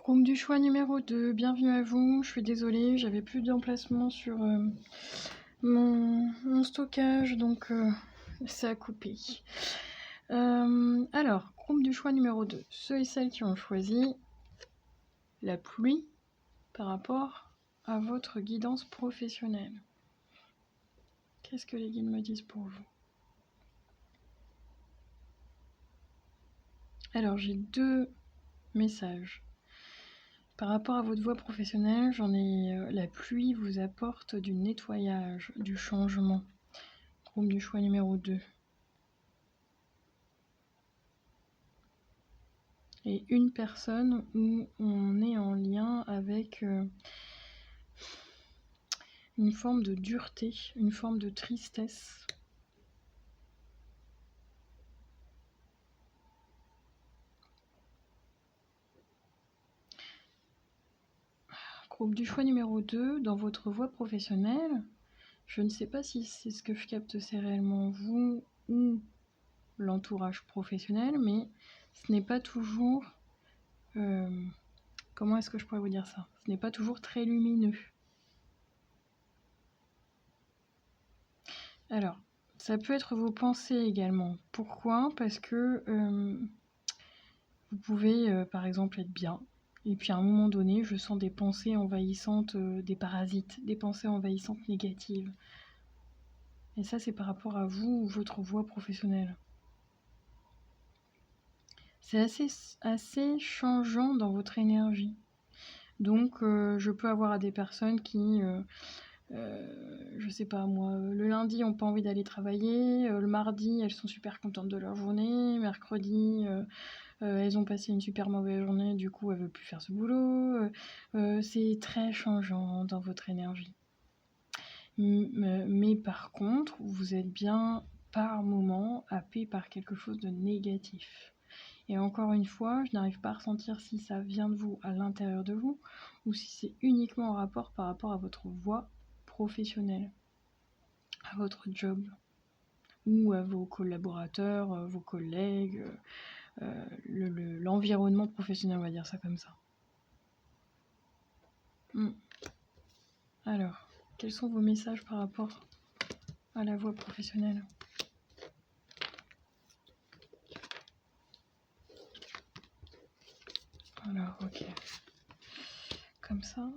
Groupe du choix numéro 2, bienvenue à vous. Je suis désolée, j'avais plus d'emplacement sur mon stockage, donc ça a coupé. Alors, groupe du choix numéro 2, ceux et celles qui ont choisi la pluie par rapport à votre guidance professionnelle. Qu'est-ce que les guides me disent pour vous? Alors, j'ai deux messages. Par rapport à votre voie professionnelle, j'en ai la pluie vous apporte du nettoyage, du changement. Groupe du choix numéro 2. Et une personne où on est en lien avec une forme de dureté, une forme de tristesse. Groupe du choix numéro 2, dans votre voie professionnelle, je ne sais pas si c'est ce que je capte, c'est réellement vous ou l'entourage professionnel, mais ce n'est pas toujours... comment est-ce que je pourrais vous dire ça? Ce n'est pas toujours très lumineux. Alors, ça peut être vos pensées également. Pourquoi? Parce que vous pouvez, par exemple, être bien. Et puis à un moment donné, je sens des pensées envahissantes, des parasites, des pensées envahissantes négatives. Et ça, c'est par rapport à vous ou votre voie professionnelle. C'est assez changeant dans votre énergie. Donc, je peux avoir à des personnes qui... je sais pas moi, le lundi n'ont pas envie d'aller travailler, le mardi elles sont super contentes de leur journée, mercredi elles ont passé une super mauvaise journée, du coup elles veulent plus faire ce boulot, c'est très changeant dans votre énergie. Mais par contre, vous êtes bien par moment happé par quelque chose de négatif. Et encore une fois, je n'arrive pas à ressentir si ça vient de vous à l'intérieur de vous ou si c'est uniquement en rapport par rapport à votre voie professionnelle, à votre job ou à vos collaborateurs, vos collègues, l'environnement professionnel, on va dire ça comme ça. Alors, quels sont vos messages par rapport à la voie professionnelle? Alors, ok. Comme ça.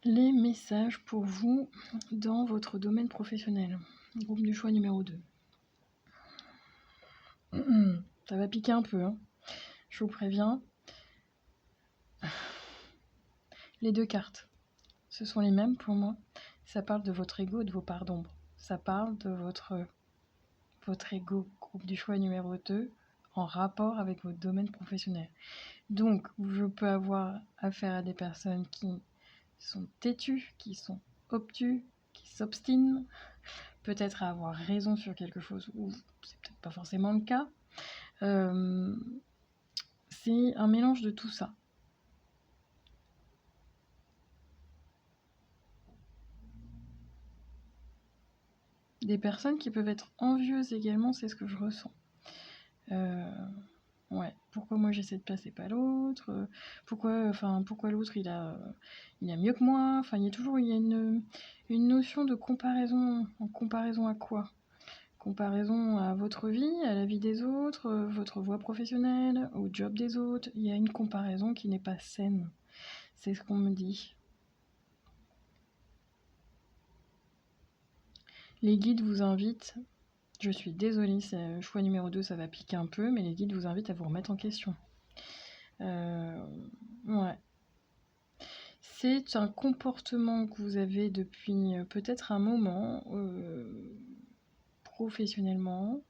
Les messages pour vous dans votre domaine professionnel. Groupe du choix numéro 2. Ça va piquer un peu, hein. Je vous préviens. Les deux cartes, ce sont les mêmes pour moi. Ça parle de votre ego et de vos parts d'ombre. Ça parle de votre ego, groupe du choix numéro 2, en rapport avec votre domaine professionnel. Donc, je peux avoir affaire à des personnes qui sont têtues, qui sont obtus, qui s'obstinent, peut-être à avoir raison sur quelque chose ou c'est peut-être pas forcément le cas. C'est un mélange de tout ça. Des personnes qui peuvent être envieuses également, c'est ce que je ressens. Ouais, pourquoi moi j'ai cette place et pas l'autre, pourquoi l'autre il a mieux que moi, il y a une notion de comparaison. En comparaison à quoi? Comparaison à votre vie, à la vie des autres, votre voie professionnelle, au job des autres. Il y a une comparaison qui n'est pas saine, c'est ce qu'on me dit. Les guides vous invitent, je suis désolée, c'est le choix numéro 2, ça va piquer un peu, mais les guides vous invitent à vous remettre en question. Ouais. C'est un comportement que vous avez depuis peut-être un moment, professionnellement.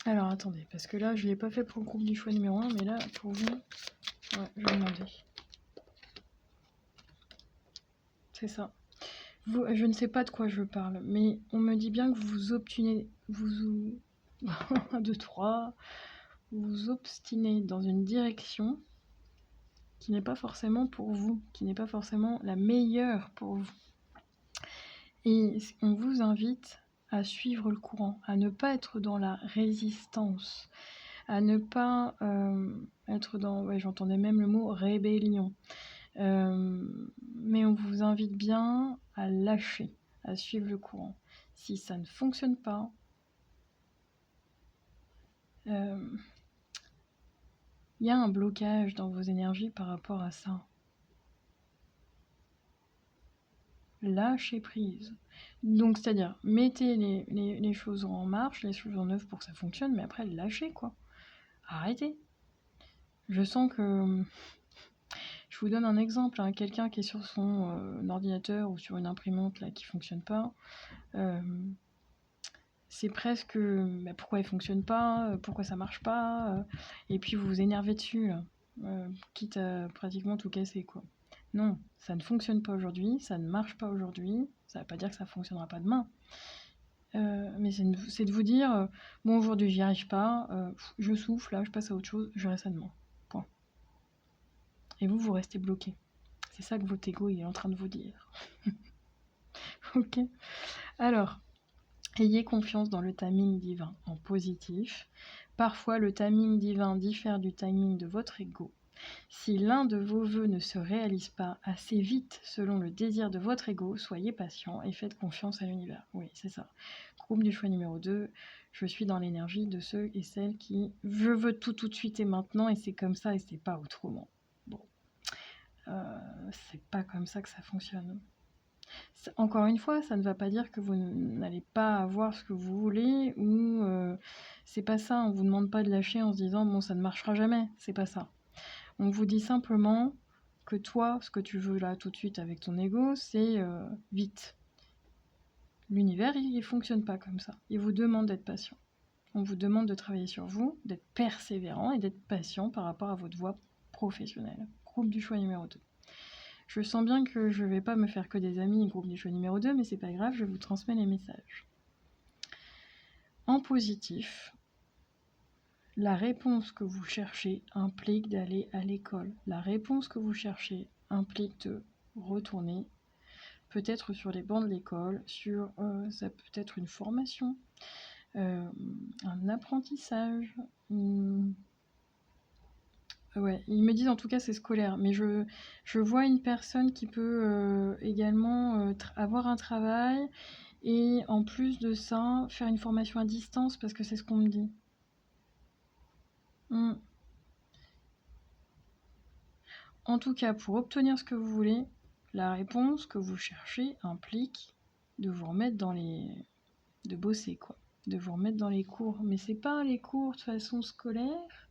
Alors attendez, parce que là je ne l'ai pas fait pour le groupe du choix numéro 1, mais là pour vous, ouais, je vais demander. C'est ça. Vous, je ne sais pas de quoi je parle, mais on me dit bien que vous obtenez, 1, 2, 3, vous obstinez dans une direction qui n'est pas forcément pour vous, qui n'est pas forcément la meilleure pour vous. Et on vous invite à suivre le courant, à ne pas être dans la résistance, à ne pas être dans, ouais, j'entendais même le mot rébellion. Mais on vous invite bien à lâcher, à suivre le courant. Si ça ne fonctionne pas, il y a un blocage dans vos énergies par rapport à ça. Lâchez prise. Donc, c'est-à-dire, mettez les choses en marche, les choses en œuvre pour que ça fonctionne, mais après, lâchez, quoi. Arrêtez. Je sens que... Je vous donne un exemple, hein, quelqu'un qui est sur son ordinateur ou sur une imprimante là qui fonctionne pas, c'est presque pourquoi il fonctionne pas, pourquoi ça marche pas, et puis vous vous énervez dessus, là, quitte à pratiquement tout casser, quoi. Non, ça ne fonctionne pas aujourd'hui, ça ne marche pas aujourd'hui, ça ne veut pas dire que ça ne fonctionnera pas demain. Mais c'est de vous dire, bon aujourd'hui j'y arrive pas, je souffle, là je passe à autre chose, je reste à demain. Point. Et vous restez bloqué. C'est ça que votre ego est en train de vous dire. Ok. Alors, ayez confiance dans le timing divin en positif. Parfois, le timing divin diffère du timing de votre ego. Si l'un de vos vœux ne se réalise pas assez vite selon le désir de votre ego, soyez patient et faites confiance à l'univers. Oui, c'est ça. Groupe du choix numéro 2, je suis dans l'énergie de ceux et celles qui « je veux tout de suite et maintenant et c'est comme ça et c'est pas autrement ». Bon, c'est pas comme ça que ça fonctionne. Encore une fois, ça ne va pas dire que vous n'allez pas avoir ce que vous voulez ou c'est pas ça, on vous demande pas de lâcher en se disant bon ça ne marchera jamais, c'est pas ça. On vous dit simplement que toi, ce que tu veux là tout de suite avec ton ego, c'est vite. L'univers, il fonctionne pas comme ça. Il vous demande d'être patient. On vous demande de travailler sur vous, d'être persévérant et d'être patient par rapport à votre voie professionnelle. Groupe du choix numéro 2. Je sens bien que je vais pas me faire que des amis, groupe du choix numéro 2, mais c'est pas grave, je vous transmets les messages. En positif, la réponse que vous cherchez implique d'aller à l'école. La réponse que vous cherchez implique de retourner, peut-être sur les bancs de l'école, sur ça peut être une formation, un apprentissage. Ouais, ils me disent en tout cas c'est scolaire, mais je vois une personne qui peut également avoir un travail et en plus de ça faire une formation à distance parce que c'est ce qu'on me dit. En tout cas, pour obtenir ce que vous voulez, la réponse que vous cherchez implique de vous remettre dans les... de bosser quoi, de vous remettre dans les cours. Mais c'est pas les cours de façon scolaire,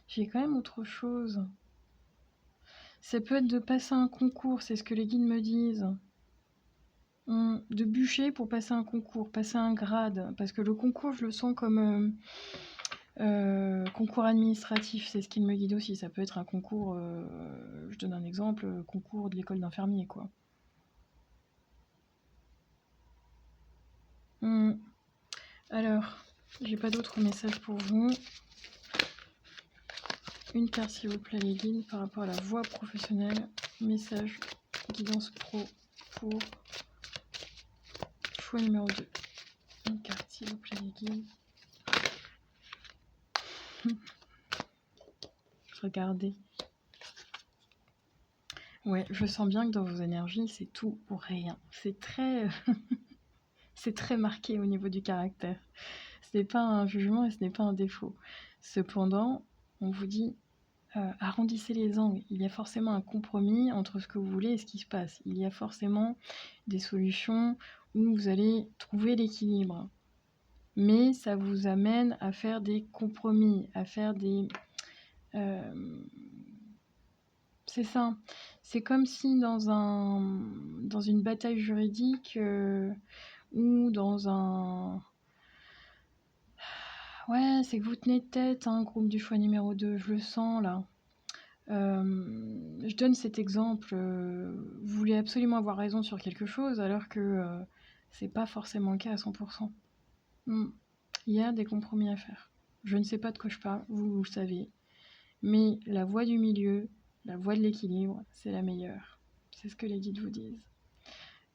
j'ai quand même autre chose. Ça peut être de passer un concours, c'est ce que les guides me disent. De bûcher pour passer un concours, passer un grade. Parce que le concours, je le sens comme concours administratif, c'est ce qu'ils me guide aussi. Ça peut être un concours, je donne un exemple, concours de l'école d'infirmier, quoi. Alors, j'ai pas d'autres messages pour vous. Une carte s'il vous plaît les guides par rapport à la voie professionnelle. Message guidance pro pour choix numéro 2. Une carte s'il vous plaît les guides. Regardez. Ouais, je sens bien que dans vos énergies, c'est tout ou rien. C'est très... c'est très marqué au niveau du caractère. Ce n'est pas un jugement et ce n'est pas un défaut. Cependant, on vous dit arrondissez les angles. Il y a forcément un compromis entre ce que vous voulez et ce qui se passe. Il y a forcément des solutions où vous allez trouver l'équilibre. Mais ça vous amène à faire des compromis, à faire des... c'est ça. C'est comme si dans une bataille juridique ou dans un... Ouais, c'est que vous tenez tête, hein, groupe du choix numéro 2, je le sens là. Je donne cet exemple, vous voulez absolument avoir raison sur quelque chose alors que c'est pas forcément le cas à 100%. Il y a des compromis à faire. Je ne sais pas de quoi je parle, vous le savez. Mais la voie du milieu, La voie de l'équilibre, c'est la meilleure. C'est ce que les guides vous disent.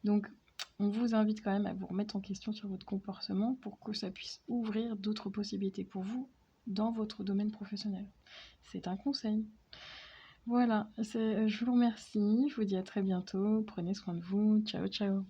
Donc, on vous invite quand même à vous remettre en question sur votre comportement pour que ça puisse ouvrir d'autres possibilités pour vous dans votre domaine professionnel. C'est un conseil. Voilà, je vous remercie, je vous dis à très bientôt, prenez soin de vous, ciao ciao.